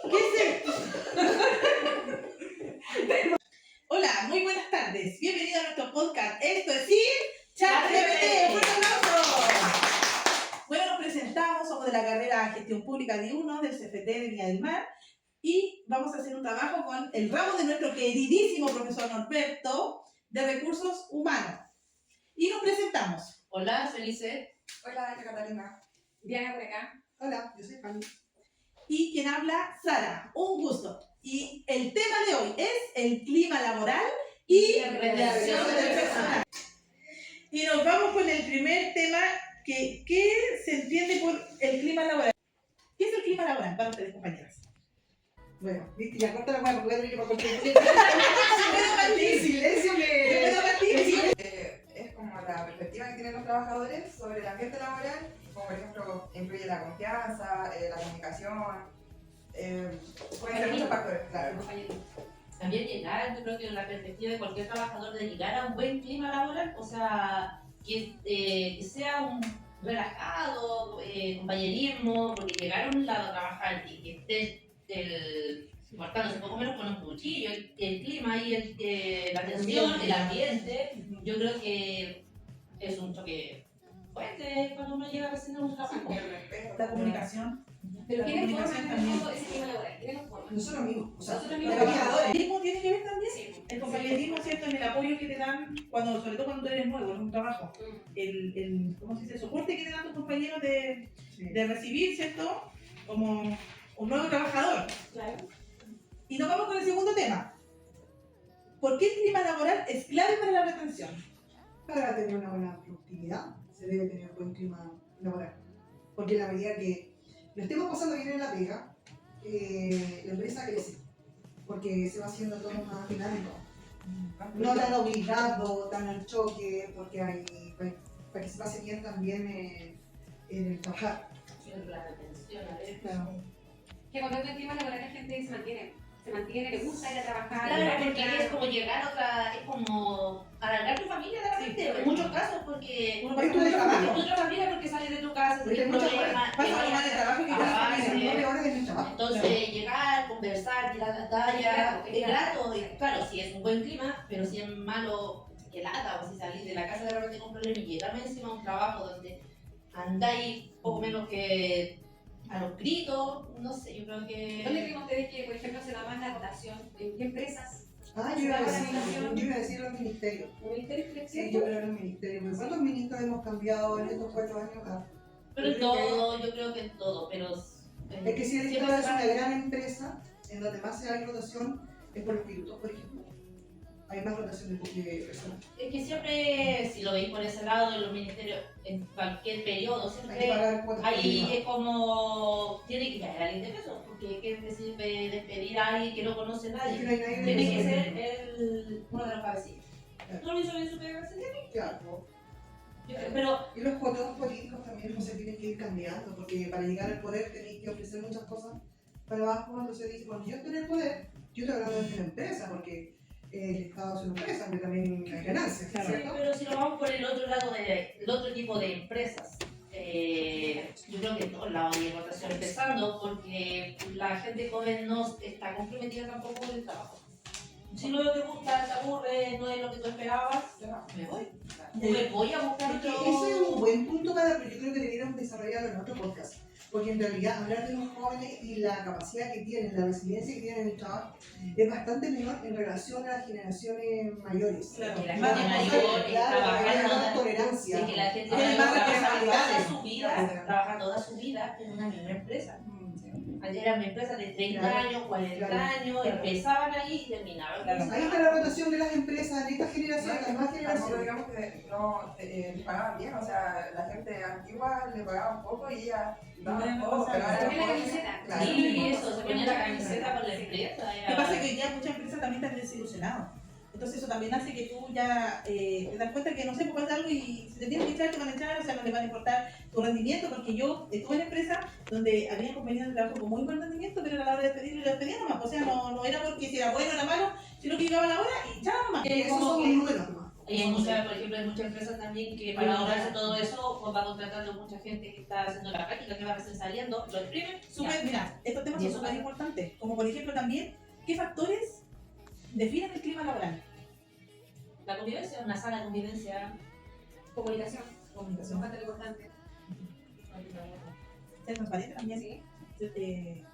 ¿Qué es esto? Hola, muy buenas tardes. Bienvenido a nuestro podcast. Esto es ChatGPT. ¡Un aplauso! Bueno, nos presentamos, somos de la carrera Gestión Pública D1 del CFT de Viña del Mar y vamos a hacer un trabajo con el ramo de nuestro queridísimo profesor Norberto de Recursos Humanos. Y nos presentamos. Hola, soy Lisette. Hola, yo Catalina. Diana por acá. Hola, yo soy Fanny. Y quien habla, Sara. Un gusto. Y el tema de hoy es el clima laboral y relaciones de personal. Y nos vamos con el primer tema que se entiende por el clima laboral. ¿Qué es el clima laboral para ustedes, compañeras? Bueno, viste, ya corta la mano porque voy a tener que silencio Es como la perspectiva que tienen los trabajadores sobre el ambiente laboral, como por ejemplo incluye la confianza, la comunicación, pueden ser muchos factores, claro. También llegar, yo creo que la perspectiva de cualquier trabajador de llegar a un buen clima laboral, o sea, que sea un relajado, compañerismo, porque llegar a un lado a trabajar y que esté cortándose un poco menos con un cuchillo, el clima y la atención, el ambiente, yo creo que es un choque fuerte cuando uno llega recién a un trabajo. La comunicación. Pero La ¿quiénes comunicación forman también. todo ese clima laboral? ¿Quiénes lo forman? Nosotros mismos, o sea, Nosotros El mismos. compañerismo tiene que ver también. Sí. El compañerismo, ¿cierto? En el apoyo que te dan, sobre todo cuando tú eres nuevo en un trabajo. ¿Cómo se dice? El soporte que te dan tus compañeros de recibir, ¿cierto? Como un nuevo trabajador. Claro. Y nos vamos con el segundo tema. ¿Por qué el clima laboral es clave para la retención? para tener una buena productividad se debe tener un buen clima laboral. Porque en la medida que lo estemos pasando bien en la pega, la empresa crece. Porque se va haciendo todo más dinámico. No tan obligado, tan al choque, porque hay para que se pase bien también en el trabajar. La retención, a ver. Claro. Que cuando hay clima laboral la gente se mantiene, le gusta ir a trabajar. Claro, porque es como llegar a otra, es como alargar tu familia de repente, en muchos casos, porque Uno Ahí pasa tú de trabajo. es tu familia porque sales de tu casa, Porque tienes muchas problemas, Pasa más de trabajo que Ah, de sí. 9 horas de mi trabajo. entonces llegar, conversar, tirar la talla, Claro, es grato, y claro, si es un buen clima, pero si es malo, que lata, o si salís de la casa de repente con problemas y llegarme encima a un trabajo donde andáis poco menos que a los gritos, no sé, yo creo ¿Dónde que... creen ustedes que, por ejemplo, se da más la rotación? ¿En qué empresas? Yo iba a decir los ministerios. ¿En ministerios Sí, yo creo en los ministerios. Porque ¿cuántos ministros hemos cambiado en estos 4 años acá? Pero en todo, yo creo que en todo, pero... Es que si el siempre Estado es se una va- gran empresa, en donde más hay rotación es por espíritu, por ejemplo. Hay más rotación de personas. Es que siempre, si lo veis por ese lado, en los ministerios, en cualquier periodo, Hay que siempre pagar cuotas. ahí es como, tiene que caer alguien de peso, porque ¿qué te sirve despedir a alguien que no conoce a Es nadie? que no hay nadie Tiene que de ser uno de los cabecillas. Claro. ¿No lo hizo bien su pega ese día? Claro. Pero, Y los cuotas políticos también pues, se tienen que ir cambiando, porque para llegar al poder tenéis que ofrecer muchas cosas para abajo. Entonces dice, cuando yo estoy en el poder, yo estoy hablando de una empresa, porque el Estado es una empresa, porque también hay ganancias, Claro. ¿cierto? pero si nos vamos por el otro lado, el otro tipo de empresas, yo creo que en todos lados hay rotación empezando, porque la gente joven no está comprometida tampoco con el trabajo. Si no te gusta, te aburre, no es lo que tú esperabas, me voy. Me voy a buscar Porque otro... ese es un buen punto pero yo creo que deberíamos desarrollarlo en otro podcast. Porque en realidad hablar de los jóvenes y la capacidad que tienen, la resiliencia que tienen en el trabajo, es bastante menor en relación a las generaciones mayores. Claro. Que la Más gente mayor responsabilidad, trabaja hay toda- más tolerancia. de que la gente Tiene mayor más trabaja responsabilidades. toda su vida, trabaja toda su vida en una misma empresa. Antes eran empresas de 30 Claro, años, 40 claro, años, claro. empezaban ahí y terminaban. Claro. Ahí está la rotación de las empresas en esta generación, en las nuevas Tampoco generaciones. digamos que no les pagaban bien, o sea, la gente antigua le pagaban poco y ella daba Bueno, todo, cosa, pero ahora se pone la poco. camiseta. Claro. Sí, eso, se ponía la camiseta por la empresa. Lo que pasa es que hoy día muchas empresas también están desilusionadas. Entonces eso también hace que tú ya te das cuenta que no sé, pues pasa algo y si te tienen que echar, te van a echar, o sea, no les van a importar tu rendimiento, porque yo estuve en empresas donde había compañeros de trabajo con muy buen rendimiento, pero a la hora de despedirlo, lo despedían nomás. O sea, no era porque si era bueno o era malo, sino que llegaba la hora y ya nomás. Esos Como son que- números nomás. Y hay muchas, por ejemplo, hay muchas empresas también que para ahorrarse todo eso, pues va contratando mucha gente que está haciendo la práctica, que va recién saliendo, lo exprimen. Mira, estos temas son súper importantes. Como por ejemplo también, ¿qué factores definen el clima laboral? La convivencia, una sana convivencia. Comunicación. Comunicación. Bastante importante. Ser transparente también. Sí. Eh,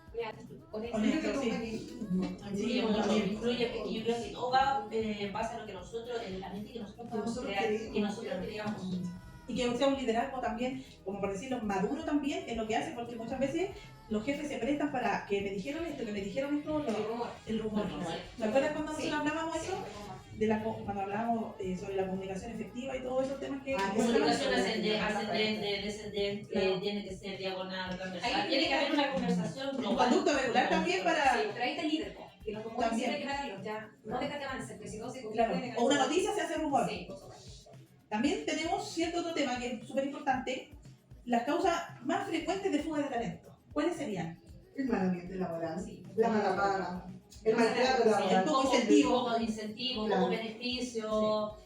Honesto. Honesto, sí. Sí, mucho influye, porque yo creo que todo va en base a lo que nosotros, en la mente que nosotros podemos crear, que nosotros creamos. Y que sea un liderazgo también, como por decirlo, maduro también en lo que hace, porque muchas veces los jefes se prestan para que me dijeron esto, el rumor. ¿Te acuerdas cuando nosotros hablábamos eso? Cuando hablábamos sobre la comunicación efectiva y todos esos temas que... Comunicación ascendente, descendente, tiene que ser diagonal, transversal. Tiene que haber una conversación Un global. conducto regular también para... Sí, pero ahí está el líder, que los rumores También. siempre hay que ganarlos, ya. No déjate avanzar, porque si no se Claro, o una noticia se hace rumor. Sí, por supuesto. También tenemos cierto otro tema que es súper importante, las causas más frecuentes de fuga de talento. ¿Cuáles serían? El mal ambiente laboral, Sí. la mala paga, el maltrato Sí, laboral. poco incentivo. Poco incentivo, Claro. poco beneficio.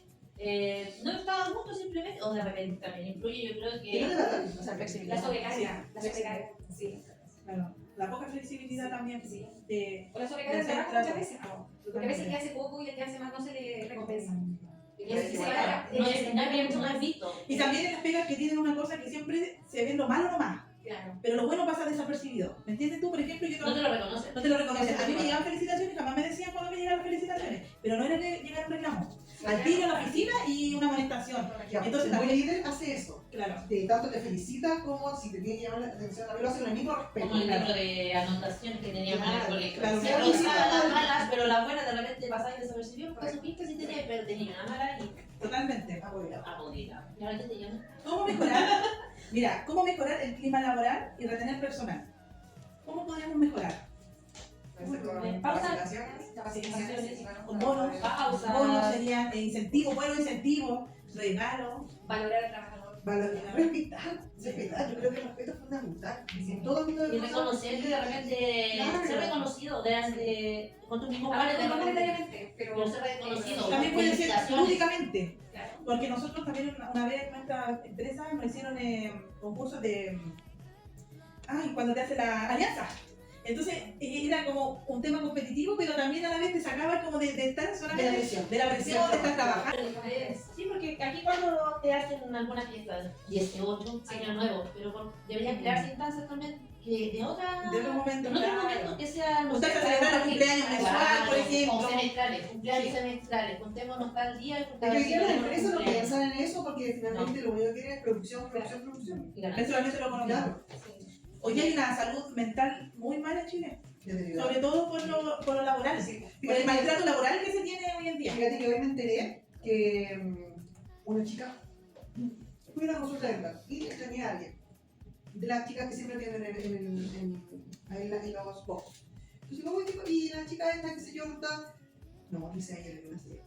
No estaban juntos simplemente, o de repente también influye, yo creo Que no que... te la dan. O sea, La flexibilidad. sobrecarga, la Sí. sobrecarga, sí. Claro. La poca flexibilidad también. Sí. De O la sobrecarga de hacer trabajo trato. muchas veces, porque a veces el que hace poco y el que hace más no se le recompensa. Y ese se Igual, carga, No es visto. Y también en las pegas que tienen una cosa que siempre se ve lo malo nomás, Claro. pero lo bueno pasa desapercibido. ¿Me entiendes tú? Por ejemplo, yo No te lo reconoces. no te lo reconoces. A mí me llegaban felicitaciones, jamás me decían cuando me llegaban felicitaciones, pero no era que llegara un reclamo. Al tiro a la oficina y una amonestación. Ya, Entonces el buen también, líder hace eso. claro, Tanto te felicita como si te tiene que llamar la atención, también lo hace con el mismo respeto. Como el libro de anotaciones que teníamos en el colegio. Claro, Siempre claro. usaba las malas, pero las buenas de repente pasaban desapercibidas porque supiste si tenías, pero tenía una mala y totalmente. aburrida. ¿Y ahora qué te llaman? ¿Cómo mejorar? Mira, ¿cómo mejorar el clima laboral y retener personal? ¿Cómo podríamos mejorar? Puede ser con Pausa. capacitaciones, Capacitaciones, Con bonos, Pausa. bonos serían incentivos, buenos incentivos, regalos. Valorar al trabajador. Respetar, respetar, yo creo que el respeto es fundamental. En todo ámbito de Y reconocer que de repente Claro. ser reconocido con tus mismos Ahora, pares de no repente. monetariamente, pero ser reconocido. También puede ser Felicitaciones. lúdicamente, claro. porque nosotros también una vez en nuestra empresa nos hicieron concursos de... Ay, cuando te hace la alianza. Entonces era como un tema competitivo, pero también a la vez te sacaba como de estar solamente de la presión de estar trabajando. Sí, porque aquí cuando te hacen alguna fiesta, 18, año nuevo, pero deberían crearse instancias también de otra... De otro momento, En otro claro. momento que sea... no Juntarse sé, a celebrar el cumpleaños mensual, por O ejemplo. semestrales, cumpleaños semestrales, juntémonos tal día y Es que hoy día las empresas no cumpleaños. piensan en eso porque finalmente lo único que quieren es producción. Y ganar. Mensualmente lo económico. Claro, Hoy hay una salud mental muy mala en Chile, ya te digo. sobre todo por lo laboral, por el maltrato laboral que se tiene hoy en día. Fíjate que hoy me enteré que una chica fue a una consulta dental y tenía a alguien. De las chicas que siempre tienen en los box. Entonces, ¿cómo digo? Y la chica esta, qué sé yo, está. No, dice ella, le dio una serie.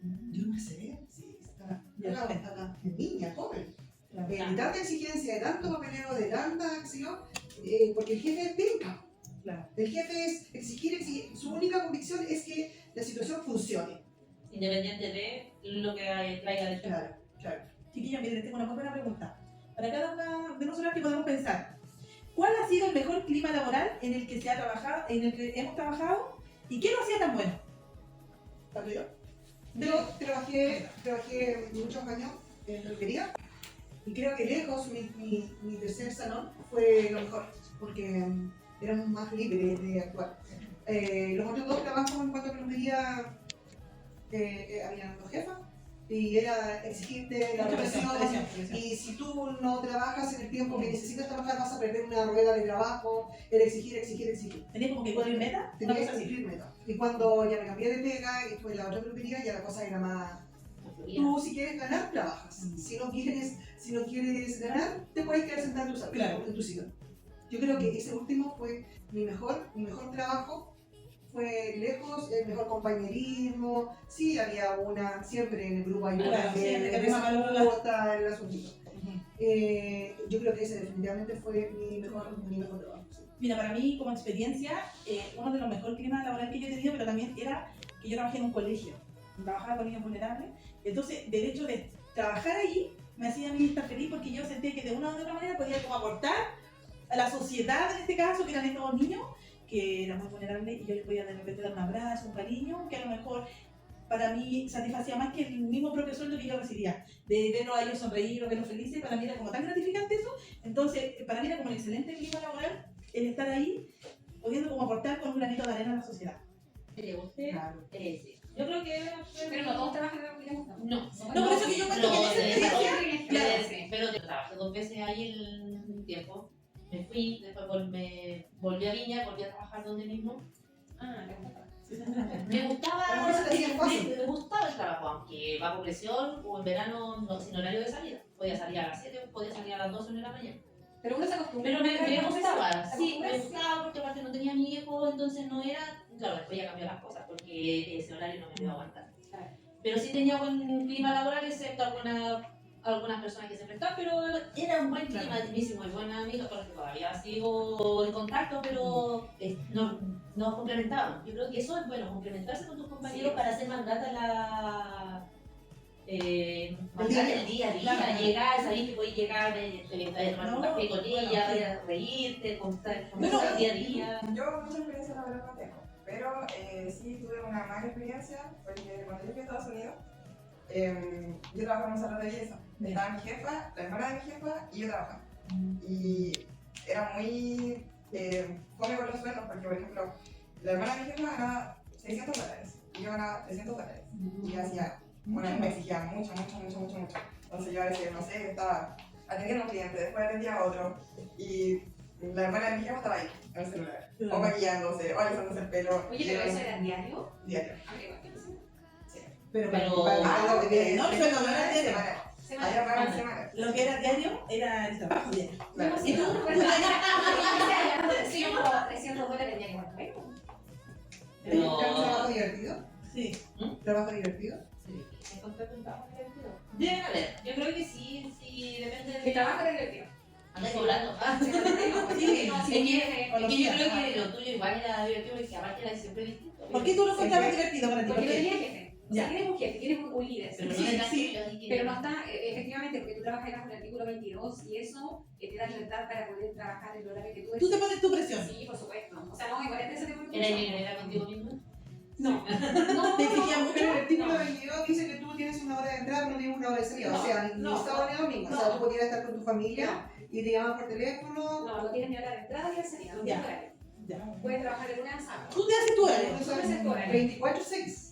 ¿Dio una serie? Sí, está niña, joven. De tanta exigencia, de tanto papeleo, de tanta acción, porque el jefe es penca. Claro. El jefe es exigir. Su única convicción es que la situación funcione. Independiente de lo que traiga de Claro, claro. Chiquillos, miren, les tengo una muy buena pregunta. Para cada una de nosotras que podemos pensar, ¿cuál ha sido el mejor clima laboral en el que se ha trabajado, en el que hemos trabajado, y qué lo hacía tan bueno? ¿Tanto yo? Yo trabajé muchos años en peluquería y creo que lejos mi tercer salón fue lo mejor porque éramos más libres de actuar. Los otros dos trabajos en cuanto a peluquería habían dos jefas y era exigirte la Mucha presión. presión. Y si tú no trabajas en el tiempo que necesitas trabajar, vas a perder una rueda de trabajo. Era exigir. ¿Tenías como que cumplir meta? Una Tenía que cosa así. cumplir meta. Y cuando ya me cambié de pega y estuve en la otra peluquería, ya la cosa era más. Tú, si quieres ganar, trabajas. Si no quieres ganar, te puedes quedar sentado en tu, Claro. en tu sillón. Yo creo que ese último fue mi mejor trabajo. Fue lejos, el mejor compañerismo. Sí, había una, siempre en el grupo hay una Claro, siempre que que tenga valor. bota el asunto. Yo creo que ese definitivamente fue mi mejor trabajo. Sí. Mira, para mí, como experiencia, uno de los mejores climas laborales que yo he tenido, pero también era que yo trabajé en un colegio. trabajaba con niños vulnerables. Entonces, del hecho de trabajar ahí, me hacía a mí estar feliz porque yo sentía que de una u otra manera podía como aportar a la sociedad, en este caso, que eran estos niños, que eran muy vulnerables, y yo les podía de repente dar un abrazo, un cariño, que a lo mejor para mí satisfacía más que el mismo propio sueldo que yo recibía. De verlos a ellos sonreír o verlos felices, para mí era como tan gratificante eso. Entonces, para mí era como un excelente clima laboral el estar ahí, pudiendo como aportar con un granito de arena a la sociedad. ¿Que le guste? Claro. Sí. Yo creo que... Pero no todos trabajan en lo que les gusta. No. No, por eso que yo cuento que en esa experiencia, Claro, sí. Pero yo trabajé 2 veces ahí en un tiempo. Me fui, después me volví a Viña, volví a trabajar donde mismo. Ah, te gusta. Me gustaba, A lo mejor se te hacía fácil. me gustaba el trabajo, aunque bajo presión o en verano no, sin horario de salida. Podía salir a las 7, podía salir a las 12 de la mañana. Pero uno se acostumbra. Pero me gustaba, ¿Te sí, me acostumbras? gustaba porque aparte no tenía mi hijo, entonces no era... Claro, después ya cambió las cosas porque ese horario no me iba a aguantar. Claro. Pero sí tenía buen clima laboral, excepto algunas personas que se enfrentaban, pero era un buen clima, hice muy buena amiga con los que todavía sigo en contacto, pero nos complementábamos. Yo creo que eso es bueno, complementarse con tus compañeros Sí. para hacer más grata más día a grata día. el día a día, Claro. llegar, sabés que podés llegar, te tomar un No, café con bueno, ella, sí. reírte, contar Bueno, el día a día. Yo mucha experiencia laboral no tengo, pero sí tuve una mala experiencia porque cuando yo fui a Estados Unidos, yo trabajaba en un salón de belleza. Estaba mi jefa, la hermana de mi jefa y yo trabajando. Y era muy fome con los sueldos porque, por ejemplo, la hermana de mi jefa ganaba $600 y yo ganaba $300. Y yo hacía, bueno, me exigía mucho. Entonces yo a veces, no sé, estaba atendiendo a un cliente, después atendía a otro y la hermana de mi jefa estaba ahí, en el celular, o maquillándose, o alisándose el pelo. Oye, pero eso era diario. Diario. Ah, igual que nosotros. Pero Pero- no, el sueldo no era diario. Semana. Semana. Allá pagan semana. Lo que era diario era el trabajo diario. Claro. ¿Y tú? $300 diario. Bueno, ¿Era un trabajo divertido? Sí. ¿Trabajo divertido? Sí, encontré un trabajo divertido. Bien, a ver, yo creo que sí, depende de... mi trabajo era divertido. Anda cobrando. Sí, Es que yo conocía. creo que lo tuyo igual era divertido porque aparte era siempre distinto. ¿Por qué tú lo encontrabas divertido para ti? Porque ¿Por no qué? tenía jefe. O sea, tienes un jefe, tienes un líder. Pero no Sí, era sí. tuyo, así que... Pero no está, efectivamente, porque tú trabajas con el artículo 22 y eso te da libertad para poder trabajar el horario que tú Tú te desees. pones tu presión. Sí, por supuesto. O sea, no, igual es ese tipo de ¿Era contigo mismo? No. ¿Te exigía mucho? Pero el artículo 22 dice que tú tienes una hora de entrada, pero no tienes una hora de salida. No, O sea, ni no, sábado ni domingo. O sea, tú podías estar con tu familia y te llaman por teléfono. No, no tienes ni hora de entrada ni de salida, no Ya. tienes horario. Ya. Puedes trabajar de lunes a sábado. Tú te haces tu horario. Eso haces tu horario. 24/6.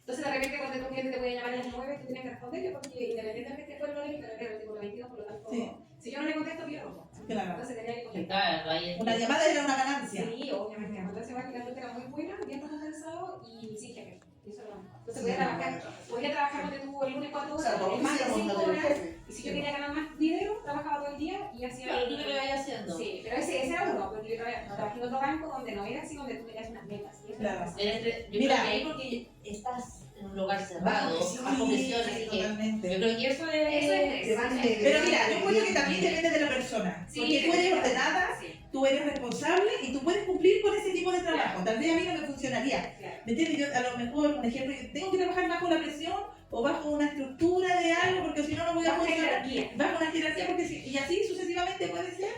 Entonces, de repente, cuando tu cliente te puede llamar a las 9, tú tienes que responderle porque independientemente que fue el horario, pero era el artículo 22, por lo tanto, Sí. si yo no le contesto, pierdo. Claro. Entonces, tenía que contestar. Claro, ahí Una llamada era una ganancia. Sí, obviamente. Entonces, igual que la gente era muy buena, bien compensado y sin jefe. Eso era lo mejor. Entonces, podía trabajar donde tuvo el lunes 4 O sea, horas, el todos martes quisiéramos 5 no tener horas. jefe. Y si yo quería ganar más dinero, trabajaba todo el día y hacía. Claro, tú lo ibas haciendo. Sí, pero ese era uno, porque yo trabajé en otro banco donde no era así, donde tú tenías unas metas. Y eso Claro. era Yo Mira. creo que ahí porque estás en un lugar cerrado, bajo presión, así que... totalmente. Yo creo que eso es... Eso es Se van estrés. Pero mira, yo encuentro que también depende de la persona. Sí, Porque tú eres ordenada, Sí, tú eres responsable y tú puedes cumplir con ese tipo de trabajo. Tal vez a mí no me funcionaría. claro. ¿Me entiendes? Yo a lo mejor, por ejemplo, yo tengo que trabajar bajo la presión o bajo una estructura de algo porque si no, no voy a Bajo una funcionar. jerarquía. Bajo una jerarquía porque y así sucesivamente puede ser.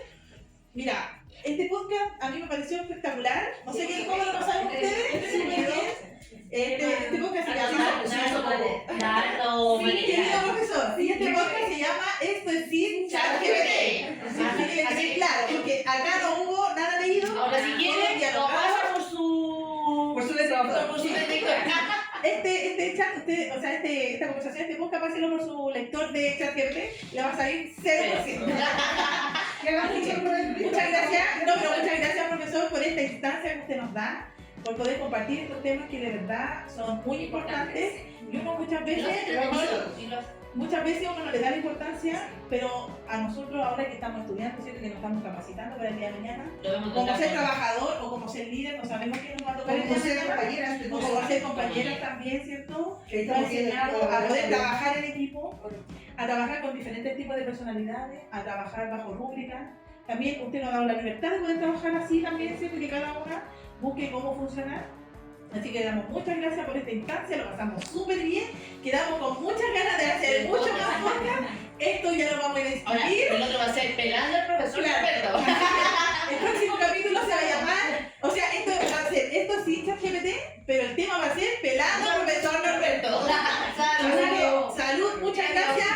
Mira, este podcast a mí me pareció espectacular. No sé qué, cómo lo pasaron ustedes. Súper bien. Este podcast se llama... Claro, Querido profesor, y este podcast se llama Esto es Sin ChatGPT. Así que así, claro, porque acá no hubo nada leído. Ahora si quieren, lo dialogar pasa por su... por su detector. por su detector. Este chat, esta conversación, este podcast, páselo por su lector de ChatGPT, le va a salir 0%. Que hagan mucho por el Muchas gracias, no, pero muchas gracias profesor por esta instancia que usted nos da, por poder compartir estos temas que de verdad son muy importantes. Y uno muchas veces uno no le da la importancia, pero a nosotros ahora que estamos estudiando, ¿cierto? Que nos estamos capacitando para el día de mañana, Lo vemos como ser con trabajador o como ser líder, no sabemos qué nos va a tocar el Como día de ser mañana. compañeras, O como ser compañeras también, ¿cierto? que Está estamos viendo enseñado a poder trabajar en equipo, a trabajar con diferentes tipos de personalidades, a trabajar bajo rúbricas. También usted nos ha dado la libertad de poder trabajar así también, ¿cierto? Que cada una busque cómo funcionar. Así que damos muchas gracias por esta instancia, lo pasamos súper bien, quedamos con muchas ganas de hacer mucho más podcast. Esto ya lo vamos a ir a Ahora, discutir. el otro va a ser pelando al profesor Claro. Roberto. El próximo capítulo se va a llamar, o sea, esto va a ser, esto sí, ChatGPT, pero el tema va a ser pelando al profesor Norberto. Salud. Así que, salud, muchas gracias.